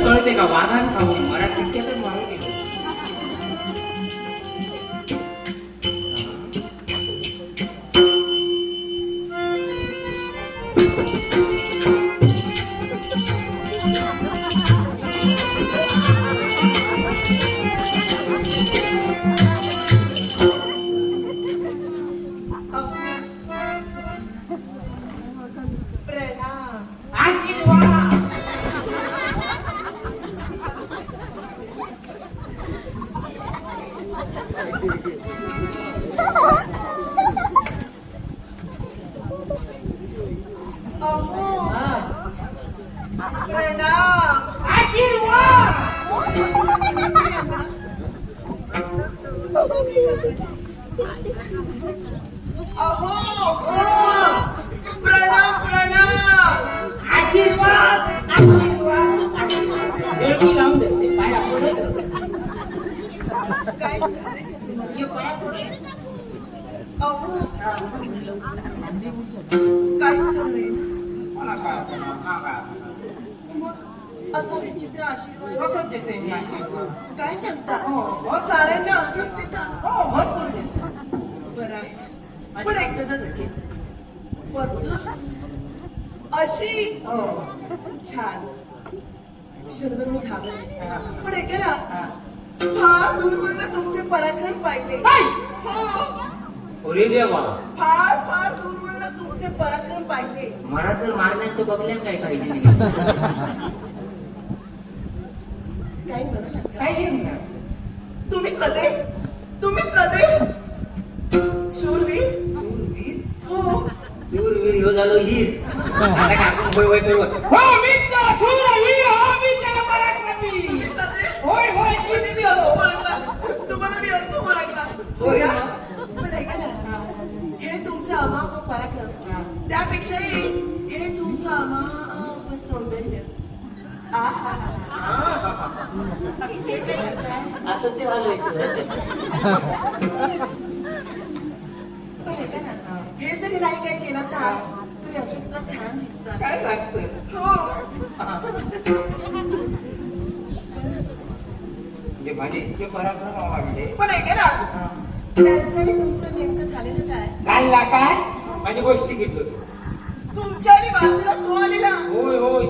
कळते का वाहन खाऊ मराठी तर मारू असं विचित्र आशीर्वाद काय सांगता साऱ्यांना अंतच देता बरं अशी छान क्षणभर मी घाबरले पण ऐका फार दूरवरनं तुमचे पराक्रम पाहिले फार फार दूरवरनं तुमचे पराक्रम पाहिले मला जर मारण्यात तो बघल्यात काय पाहिजे काय काय तुम्ही सदैव शूरवीर हो शूरवीर हो झालो हीर आता काय आपण होय होय करू हो मित्र शूरवीर हो मित्र पराक्रमी होय होय मी होतो ओळखला तुम्हाला मी होतो ओळखला होय पण ऐका ना हे तुमचं अमाप पराक्रम त्यापेक्षाही हे तुमचं अमाप सौंदर्य असं ते आलं हे जरी नाही काही केलं तरी असं छान दिसतं काय लागतं म्हणजे माझे इतके पराक्रम आवडले पण ऐका ना त्यासाठी तुमचं नेमकं झालेलं काय घालला काय माझी गोष्टी घेतलो तुमच्या आणि बाजूला तो आलेला होय होय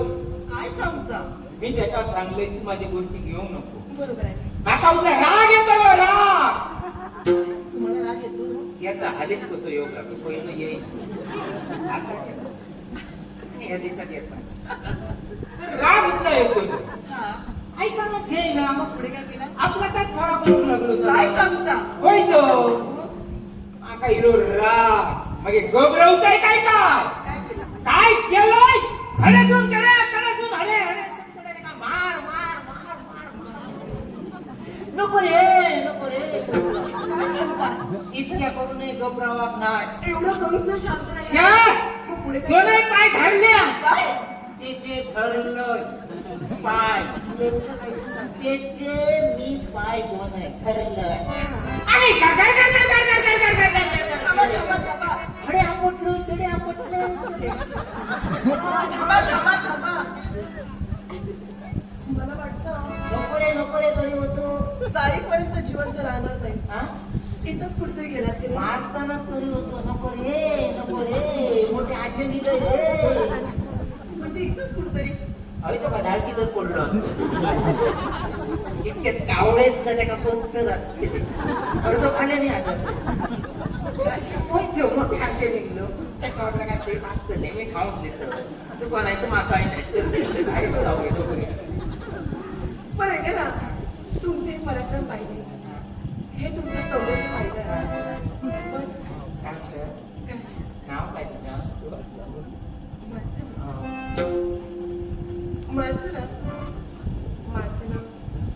काय सांगता मी त्याच्या सांगले की माझी गोष्टी घेऊ नको बरोबर आहे आता उद्या राग येतो राग तुम्हाला राग येतो याचा हालीच कसं योग लागतो पहिलं येईल या दिवसात येत राग इतका येतो ऐका ना घे ना मग पुढे काय केलं आपला काय थोडा करून लागलो काय सांगता होय तो आका हिरो राग मग गोबरवताय काय काय काय केलं काय केलंय खरसून खरसून हडे हडे मार मार मार मार नको रे इतक्या करू नये घबरावत नाही एवढं करून जर शांत नाही क्या पुढे दोन्ही पाय धरल्या काय त्याचे धरलं पाय त्याचे मी पाय दोन आहे धरलं आणि हडे आपटलं चढे आपटले मला वाटतं नको रे तरी होतो तारीखपर्यंत जिवंत राहणार नाही इथंच कुठतरी गेला मारताना तरी होतो नको रे मोठे आशे दिलं रे म्हणजे इथंच कुठतरी अरे तो धाडकीतच पडलो असतो इतके कावळेच का त्या कोणतर असते अरे तो खाल्याने मोठे आशे निघलो त्या कावळ्याला काय ते मागतं नाही मी खाऊन देतो तू कोणाचं मागाय नाही माझं नाव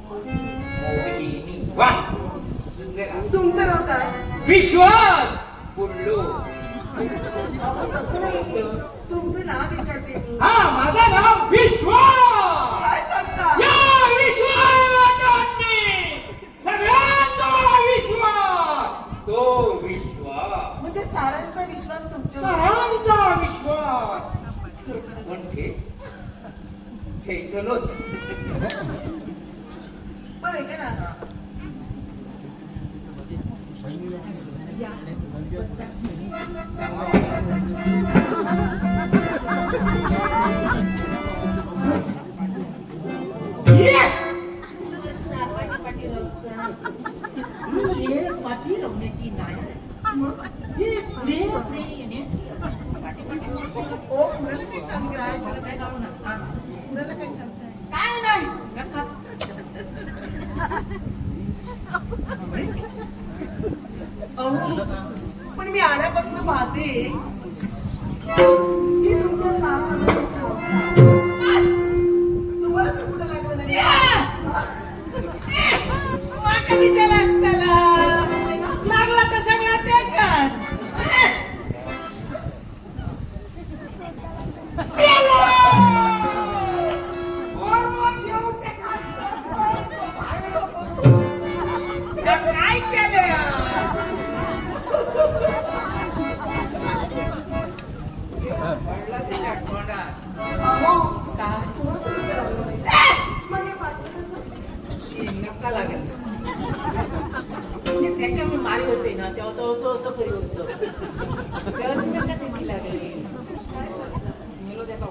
मोहिनी. वा. दुसरे नाव. तुमचं नाव काय? विश्वास पुल्लू. अहो, तसं नाही. तुमचं नाव विचारते मी. हा, माझं नाव विश्वास. काय सांगता? या विश्वासाने सगळ्यांचा विश्वास, तो विश्वास, म्हणजे सारांचा विश्वास तुमच्यावर. सरांचा विश्वास. म्हणजे हे इथूनच. बरं आहे का ना? पाठी रवण्याची नाही हे पुढे पुढे येण्याची ओ, कुणाला काही सांगताय? काय करू ना कुणाला काही सांगताय? काय नाही नका अहो, पण मी आल्यापासून पाहते की तुमच्या नावाला तुम्हाला तर कुठं लागलं नाही. लागला तर सगळा ते कर काय केलं अहो, तुम्हाला तर कुठं लागलं नाही. मला वाटलं नका लागेल त्याच्या मी मारी होते ना तेव्हा तो असं करी होतं तेव्हा तुम्ही नका त्याची लागली मेलो त्याचा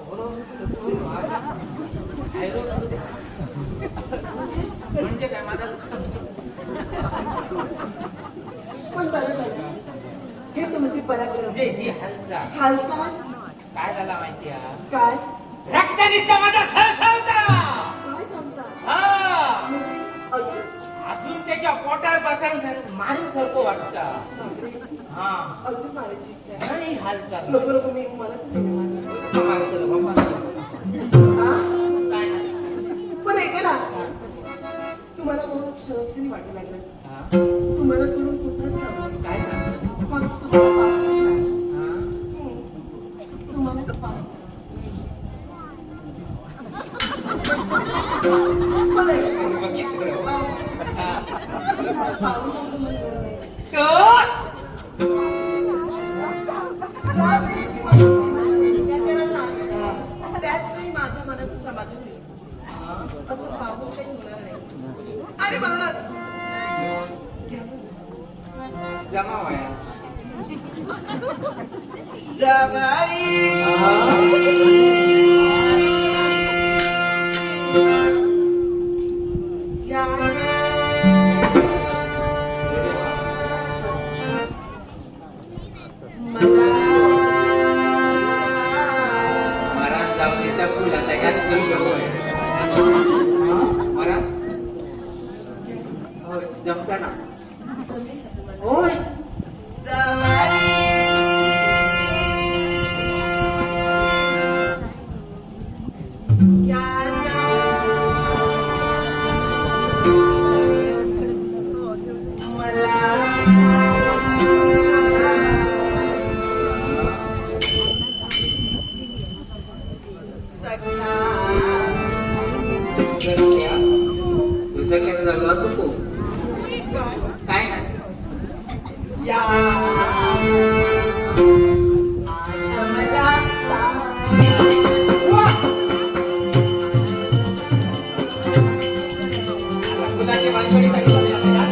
म्हणजे काय माझा पण बरं झालं. हे तुमची पराक्रम. जे जी हालचाल हालचाल काय झाला माहिती आहे काय? रक्त नुसतं माझा सळसळता. काय सांगता? हा, म्हणजे अजून अजून त्याच्या पोटार बसायला मारून सारखं वाटतं. बापरे, हा, अजून मारायची इच्छा आहे. नाही हालचाल. नको नको, मी मला तुम्ही नाही मारणार. हा? काय नाही. पण ऐका ना, तुम्हाला बहुत क्षणक्षणी वाटू लागलं. हा, तुम्हाला करून कुठंच जावं. काय सांगतो? मग तुम्हाला पाहायचं आहे. हा, तुम्हाला तर पाहायचं. पण ऐका, बघितलं. पाहून जाऊन मन करत नाही. त्याच वेळी माझ्या मनात समाधान होईल. असं पाहून काही होणार नाही. अरे म्हणणार जमा व्हाया. महाराज जाऊन येतात फुलाचा यात फुल घेऊन. महाराज होय, जमता ना. होय, दुसऱ्याकडे झालो तू काय नाही. फुलाची वानवडी पाहिजे आपल्याला.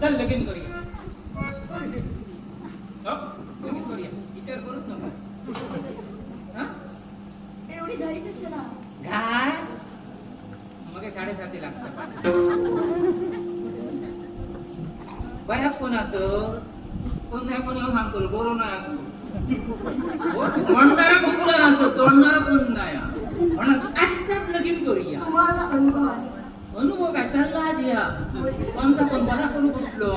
चल लगीन करूया हो? लगीन करूया विचार करूच नका हा? एवढी घाई कशाला घाय मग 7:30 लागतात बऱ्या कोण असं कोण नाही कोण येऊन सांगतो बोलू नाही म्हणणारा कोण असं तोडणारा कोण नाही म्हणून आत्ताच लगीन करूया तुम्हाला अनुभव आहे अनुभव काय चालला आज या कोणता पण बरा कोण कुठलो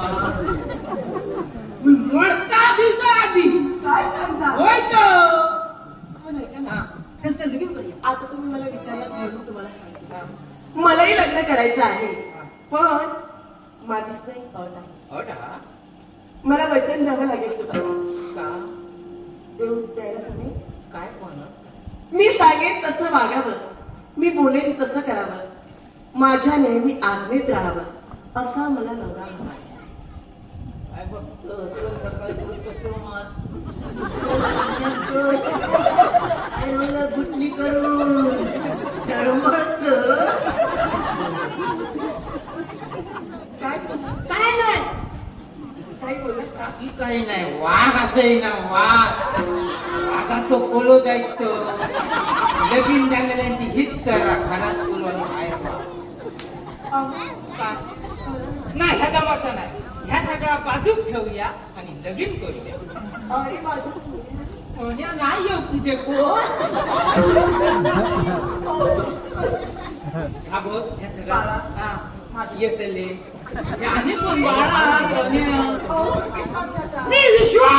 मरता दिवसा आधी काय सांगता होय तो पण ऐका ना, हा चल चल लगीन करूया आता तुम्ही मला विचारलात म्हणून तुम्हाला सांगते मलाही लग्न करायचं आहे पण माझीच नाही अट आहे होता मला वचन द्यावं लागेल तुम्हाला का देऊन द्यायला तुम्ही काय पण मी सांगेन तसं वागावं मी बोलेन तसं करावं माझ्या नेहमी आज्ञेत राहावं असा मला नवरा हवा आहे. काय बघतो चल सकाळी दूध कचरो मार आणि मला गुटली करून धर्मत काय काय नाही काय बोलत का की काही नाही वाघ असंही ना वाघ वाघा तो कोलो जायतो लगीन जागल्यांची हित करा घरात बोलवा बाहेर व्हा. नाही ह्या जमाचा नाही ह्या सगळ्या बाजूक ठेवूया आणि लगीन करूया अरे माझं सोन्या नाही येऊ तुझे कोण हा बोल ह्या सगळ्या हा माझी येतले आणि पण बाळा सोन्या मी विश्वास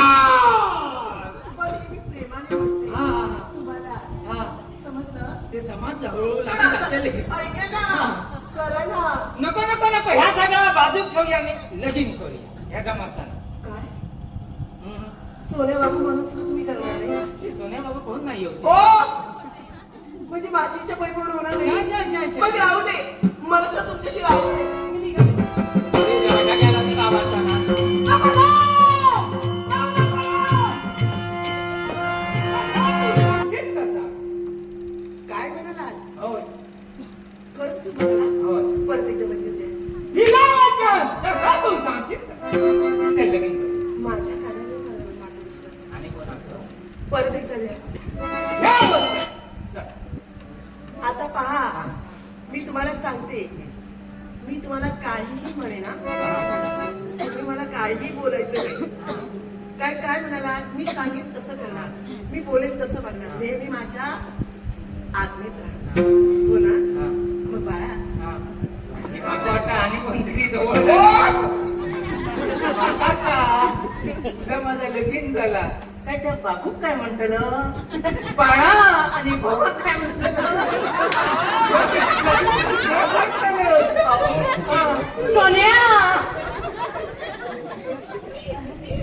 मी प्रेमाने बोलते हा तुम्हाला हा समजलं ते समजलं हळूहळू लागू लागते ऐका ना करा ना नको नको नको ह्या सगळ्या बाजूक ठेवूया आणि लगीन करूया ह्या जमाचा काय सोने बाबू म्हणून सुद्धा तुम्ही करणार नाही हे सोन्या बाबा कोण नाही येऊ ओ म्हणजे माझी इच्छा परिपूर्ण होणार नाही मग राहू दे मला तर तुमच्याशी राहू दे मी निघते. काय म्हणालात खरंच तू म्हणाला परत एकदा वचन द्या माझ्या कानाने मला माझा विश्वास परत एकदा द्या आता पहा मी तुम्हाला सांगते मी तुम्हाला काहीही म्हणे ना तुम्ही मला काहीही बोलायचं नाही काय काय म्हणाला मी सांगेन तसं करणार मी बोलेन तसं बघणार नेहमी माझ्या आज्ञेत राहणार हो ना मग बाळा आणि कोणतरी जवळ माझा लगीन झाला काय त्या बाबूक काय म्हणतलं बाळा आणि बाबा काय म्हणतलं सोन्या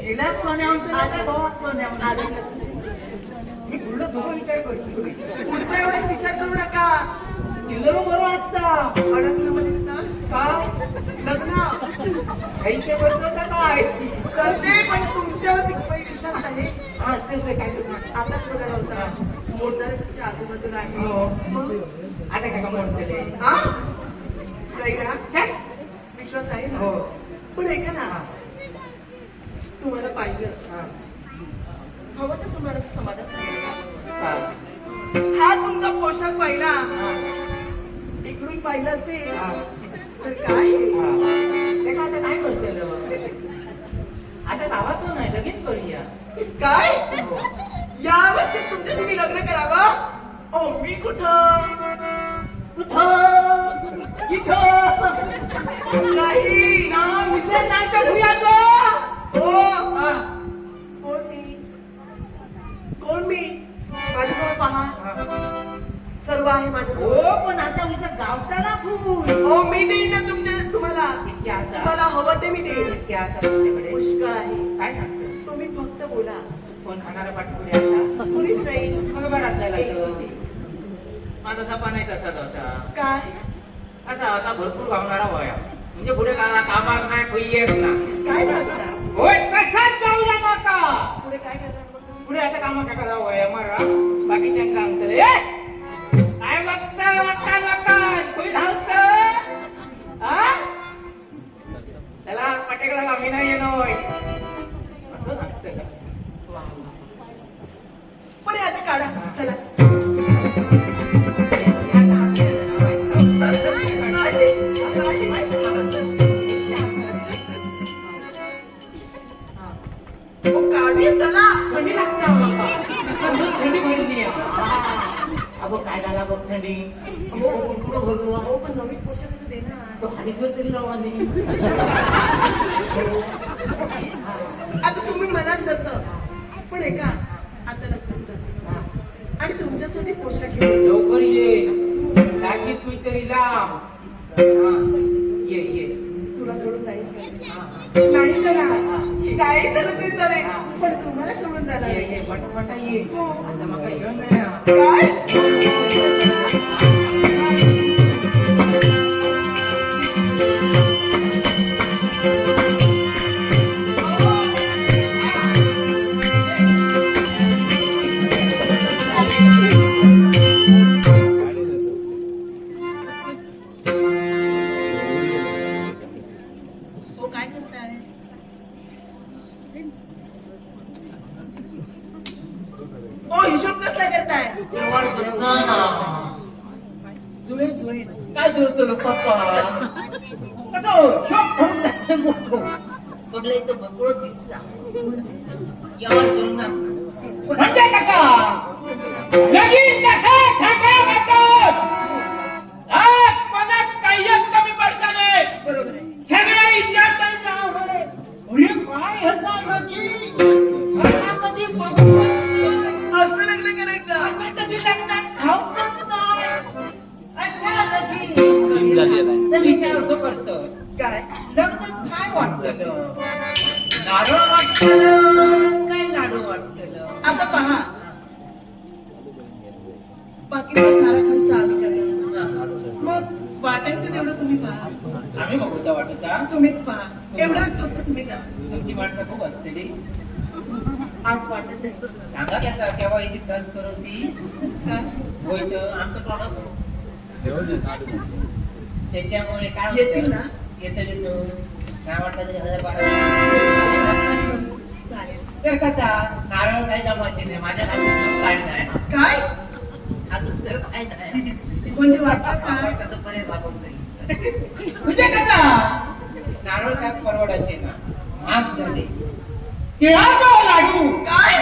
जिला सोन्या म्हणतो आता भावात सोन्या म्हणतो मी पुढलं सगळं विचार करतो पुढचा एवढा विचार करू नका किल्लो बरोबर असता अडकलं मध्ये काय लग्न ऐके करतो का काय करते पण तुमच्यावरती काही विश्वास आहे हा तेच काय ते सांग. आताच बघायला होता मोडणारे तुमच्या आजूबाजूला आहे हो. मग आता काय का म्हणतले हा नाही ना विश्वास आहे ना हो पण ऐका ना तुम्हाला पाहिलं हा हवं तर तुम्हाला समाधान सांगायला. हा. हा तुमचा पोशाख पाहिला हा. इकडून पाहिलं असेल हा. तर काय आहे? ते काय आता काय करतेलं आता गावाचं नाही लगीन करूया काय या अवस्थेत तुमच्याशी मी लग्न करावं ओ मी कुठं इथं नाही ना विसर नाही तर घुयाचं हो हा. कोण मी माझ्याजवळ पहा हा. सर्व आहे माझ्याजवळ हो पण आता विसर गावताला फुल हो मी देईन ना तुम्हाला इतक्या असा तुम्हाला हवं ते मी देईन इतक्या असा तुमच्याकडे पुष्कळ आहे काय सांगतो तुम्ही फक्त बोला फोन खाणारा पाठपुढे असा कुणीच नाही मग बराच जायला माझा सपा नाही तसाच होता काय असा असा भरपूर वागणारा वया म्हणजे पुढे कामाक नाही खोई येत ना काय सांगता होय तसाच जाऊया माका पुढे काय करणार मग तुम्ही पुढे आता कामा काका जाऊ वया मारा बाकीच्यांका अंकल काय बघता वकान खोई धावत त्याला पटेकला आम्ही नाही येणोय असं लागतं. पण हे आता काढा चला. काढूया चला. थंडी लागते बाबा. थंडी भरली अगो काय झाला बघ थंडी. कुठं भरलो हो पण नवीन पोशाख तर दे ना. तो हाडीसवर तरी लावा नाही. आता तुम्ही म्हणाल तसं पण आहे का आता लग्न झालं. आणि तुमच्यासाठी पोशाख घेऊन लवकर ये टाकी तू तरी लाव. ये ये तुला सोडून जाईल का? नाही जरा काही झालं तरी चालेल पण तुम्हाला सोडून जाणार ये नाही. ये पटापटा ये. आता मग येऊन नाही. काय हो काय करताय? ओ हिशोब कसला करताय? जुळीत जुळीत काय जुळतो पप्पा कसं शॉक होऊन जाते मोठं. बघलं इथं भरपूर दिसता यावर जुळणार म्हणजे कसा लगीन कसा थांबा वाटत आज मनात काही कमी पडता नाही. बरोबर आहे. सगळं विचारता नाव म्हणे अरे काय ह्याचा लगीन असा कधी बघू असं लग्न करायचं. असं कधी लग्नात खाऊनच नाही असा लगीन. तर विचार असं करतो काय लग्न काय वाटतं नारळ वाटतं काय लाडू वाटतं. आता पहा बाकीचा सारा खर्च आम्ही करणार. मग वाटायचं तेवढं तुम्ही पहा. आम्ही बघूचा वाटूचा तुम्हीच पहा एवढं फक्त तुम्ही करा. तुमची माणसं खूप असतेली. आज वाटत नाही. सांगा त्याचा केव्हा इथे कस करून ती हा? होईल आमचं प्रॉडक्ट त्याच्यामुळे काय येतील ना? येतो काय वाटतं तरी 1012 चालेल. तर कसा नारळ काय जमायचे नाही माझ्या हातात काय नाही काय अजून तर काय नाही म्हणजे वाटतं काय काय कसं पर्यंत भागवून जाईल. म्हणजे कसा नारळ काय परवडायचे ना महाग झाले. तिळाचा लाडू काय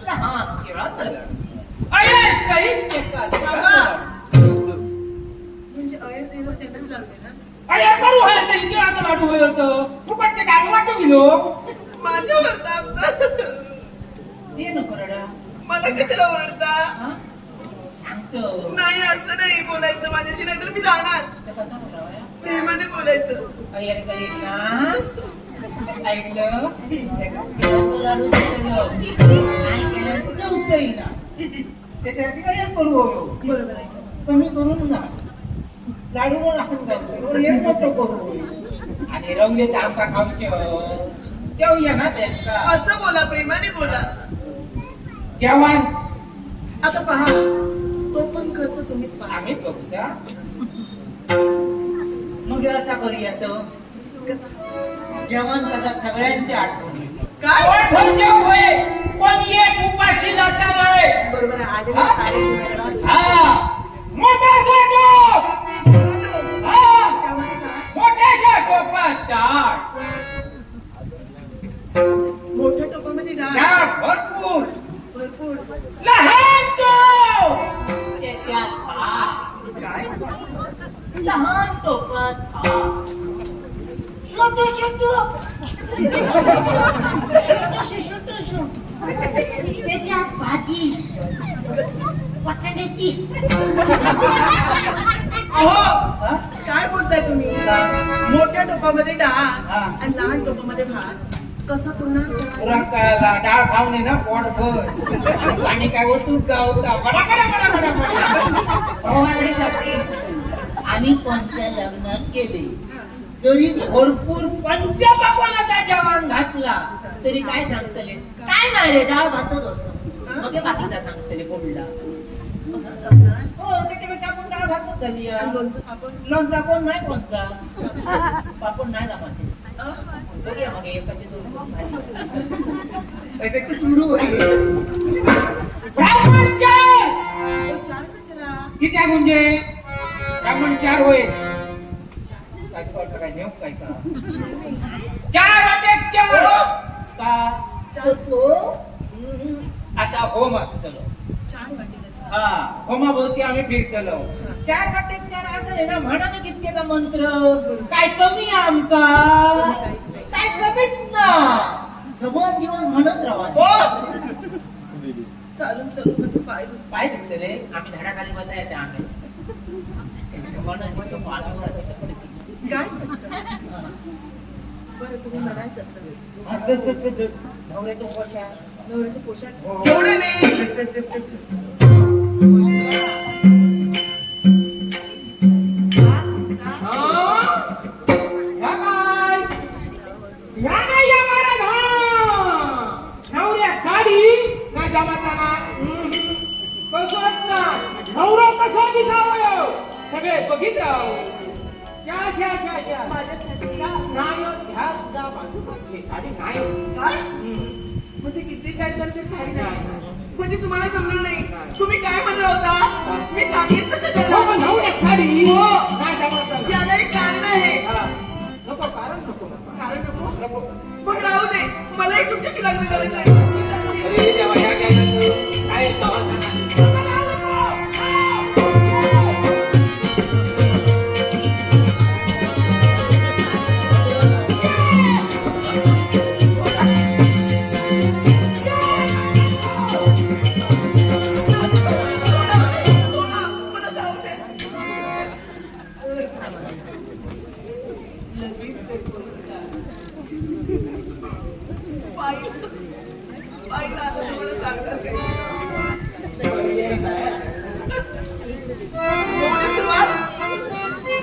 हा तिळाचा लाडू अरे काही म्हणजे अयर देव त्यातच लावले ना. अरे करू आहे तरी तिळाचा लाडू होईल होतं फुकटचे काय वाटू गेलो. माझ्यावर ताप. ते नको रडा मला कशाला ओरडता? हा? सांगतो नाही असं नाही बोलायचं माझ्याशी नाहीतर मी जाणार. तर कसा बोलावा या? प्रेमाने बोलायचं. अरे काही ना ऐकलं तिळाचं लाडू केलं. नाही केलं तर जाऊच येईना. त्याच्यासाठी काय करू हो बरोबर आहे. कमी करून ना लाडू लागून एक मोठं करू आणि रंगले आमका खाऊचं तेव्हा ना त्यांचा असं बोला प्रेमाने बोला. जेवण आता पहा तो पण खर्च तुम्हीच पहा. आम्ही बघूचा मग असा करूया तो जेवण कसा सगळ्यांची आठवणी काय पोटभर जेव होय पण एक उपाशी जाता नाही. बरोबर आहे. आलेले हा? सारे तुम्ही करा. हा मोठा सोडो हा त्यामध्ये काय? मोठ्याशा टोपात ताट मोठ्या टोपामध्ये डाळ ताट भरपूर भरपूर. लहान टोप त्याच्यात भात काय लहान टोपात भात छोटू छोटू त्याच्यात भाजी बटाट्याची. अहो काय बोलताय तुम्ही? मोठ्या टोपामध्ये डाळ हा. आणि लहान टोपामध्ये भात कसं पुन्हा पुरा डाळ खाऊन आहे ना पोट भर आणि काय वस्तू गावता बडा बडा बडा बडा बडा फवारणी जाते. आणि कोणत्या लग्नात गेले जरी भरपूर पंचपक्वान्नाचा जेवण घातला तरी काय सांगतले काय नाही रे डाळ भातच होतं मग हे बाकीचा सांगतले कोणला हो त्याच्यापेक्षा आपण डाळ भातच झाली या. आणि लोणचं पापड? लोणचा कोण नाही कोणचा पापड नाही जमाचे बघूया मग एकाचे दोन पैसे सुरू ब्राह्मण चार चार कशाला? किती आहे गुंजे ब्राह्मण चार होईल काय वाटतं काय नेऊ काय का चार वाटे चार का चार आता होम असतलो चार वाटेला. हा होमाभोवती आम्ही फिरतलो चार वाटे चार असं आहे ना म्हणा ना कितके का मंत्र काय कमी आहे आमका काय कमीच ना जमन दिवस म्हणत राहा चालून चालून माझं पाय दुखतो. पाय दुखलेले आम्ही झाडाखाली बसायचे आम्ही म्हणून तो पाण्यावर असायचा पडते. काय करता? बरं तुम्ही म्हणाल कसं? नवऱ्याचं पोषा नवऱ्याचं पोशाख हो. एवढे नाही. सगळे बघितलं माझ्यासाठी साडी नाही काय? म्हणजे किती काय तर ते साडी नाही. म्हणजे तुम्हाला जमलं नाही. तुम्ही काय म्हणला होता? मी सांगितलं तसं करा. साडी हो. नाही जमत याला एक कारण आहे. नको कारण नको कारण नको? नको मग राहू दे. मलाही तुमच्याशी लग्न करायचं आहे. अरे देवा ह्या काय गावात मला जाऊ दे. पाहिलं आता तुम्हाला सांगतात काही. एवढी सुरुवात?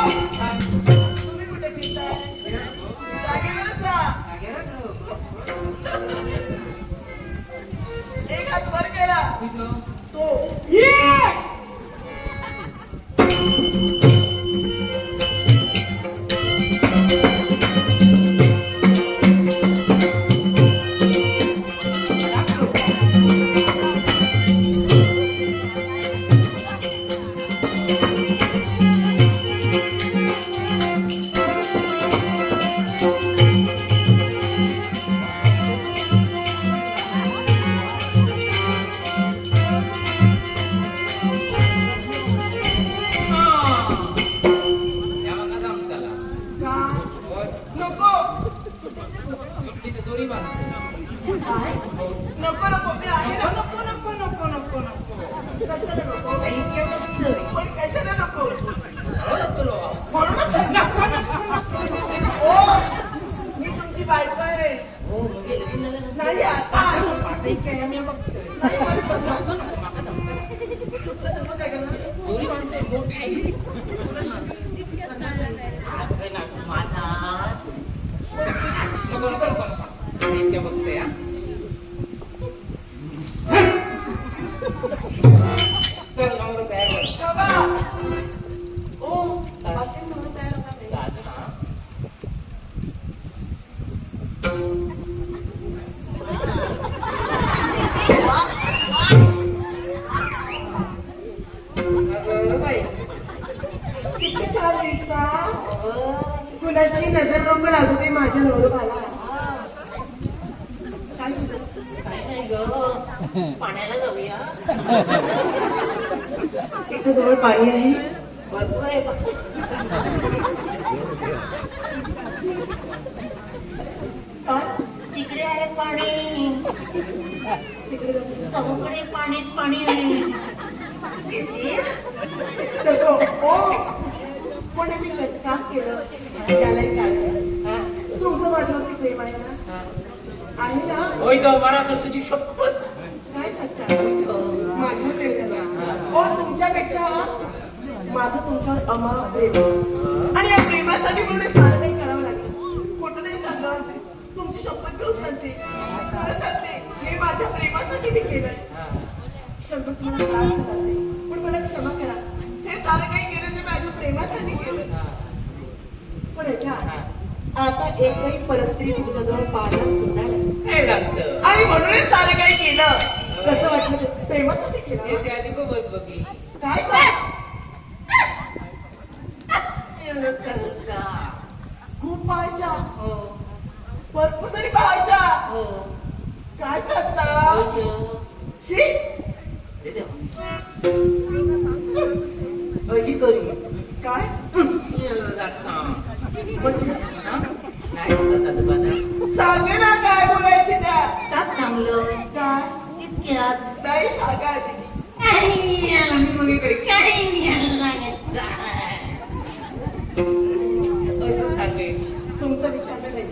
तुम्ही कुठे फिरताय? जागेवरच राहा. एक हात वर केला तो नको दोरी बांधतो नको नको मी आहे ना. नको नको नको नको नको कशाला नको? काही केलं पण कशाला नको? म्हणूनच म्हणूनच नको, नको. ओ, मी तुमची बायको आहे. हो म्हणजे लगीन झालं नाही आता. आता काय आम्ही बघतोय तुम्ही काय करणार? दोरी बांधते मोठी आहे असं ना माझा नको नको नको इतक्या बघतोय हा चल नवरा तयार कर बाबा. ओ, अशी म्हणून तयार होणार नाही. दादा ना अगं बाई किती छान दिसता. कुणाची नजर नको लागू दे माझ्या नवरोबाला. काय म्हणतात? काय नाही ग पाण्याला जाऊया इथं जवळ पाणी आहे. भरपूर आहे पाणी तिकडे जाऊन चौकडे पाणीत पाणी आहे तर तो कोणी मी काम केलं त्यालाही काय तुमचं माझ्यावरती प्रेम आहे ना आहे ना होय ग मला असं तुझी शपथ काय करता माझ्या प्रेमाला तुमच्यापेक्षा माझं तुमच्यावर अमाप प्रेम आहे. आणि या प्रेमासाठी म्हणून हे सारं काही करावं लागलं खोटं नाही सांगत तुमची शपथ घेऊन सांगते खरं सांगते हे माझ्या प्रेमासाठी मी केलंय शपथ मला त्रास झाला असेल, पण मला क्षमा करा हे सारं काही केलं ते माझ्या प्रेमासाठी केलं पण ऐका आता एकही परिस्थिती तुमच्याजवळ पाहण्यास सुद्धा नाही काय लागतं आणि म्हणून हे सारं काही केलं कसं वाटलं ते? प्रेमासाठी ते केलं आधी बघ बघी काय काय एवढं करू का खूप पाहायच्या हो भरपूर तरी पाहायच्या हो काय करता हो शी अशी करी काय एवढं जास्त म्हणजे नाही होत बाजा सांगे ना काय बोलायचे त्या त्यात चांगलं काय इतक्यात नाही सांगा आधी. काही याला मी मग करे काही याला लागत असं सांगेल तुमचं विचार नाही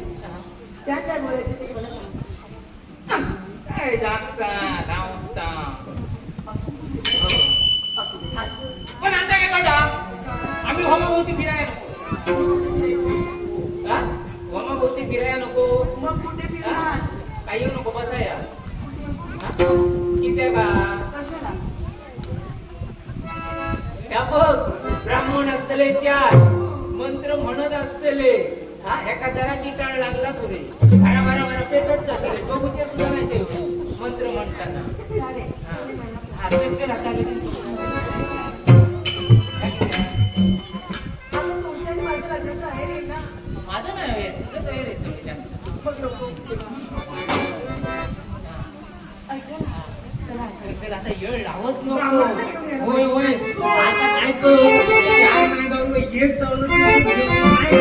त्या काय बोलायचे ते मला सांगा काय जागता धावता असू दे. पण आता काय काढा आम्ही होमाभोवती फिरायला नको हा होमाभोवती फिरायला नको मग कुठे फिरणार काही येऊ नको बसाया किती का कशाला त्या बघ ब्राह्मण असतले चार मंत्र म्हणत असतले हा एका जरा कीटाळ लागला पुढे भरा भरा भरा पेटत जातले बघूचे सुद्धा नाही ते मंत्र म्हणताना चालेल हा. कोणी म्हणणार? हा, पेटचे राहताले. आता तुमच्या आणि माझ्या लग्नाचं आहे रे ना माझं नाही आहे, तुझं तयार आहे थोडी जास्त मग नको ऐका ना चला तर आता येळ लावत ब्राह्मणाला घेऊन येणार. नको होय होय आता काय कर चार नाही जाऊन एक जाऊन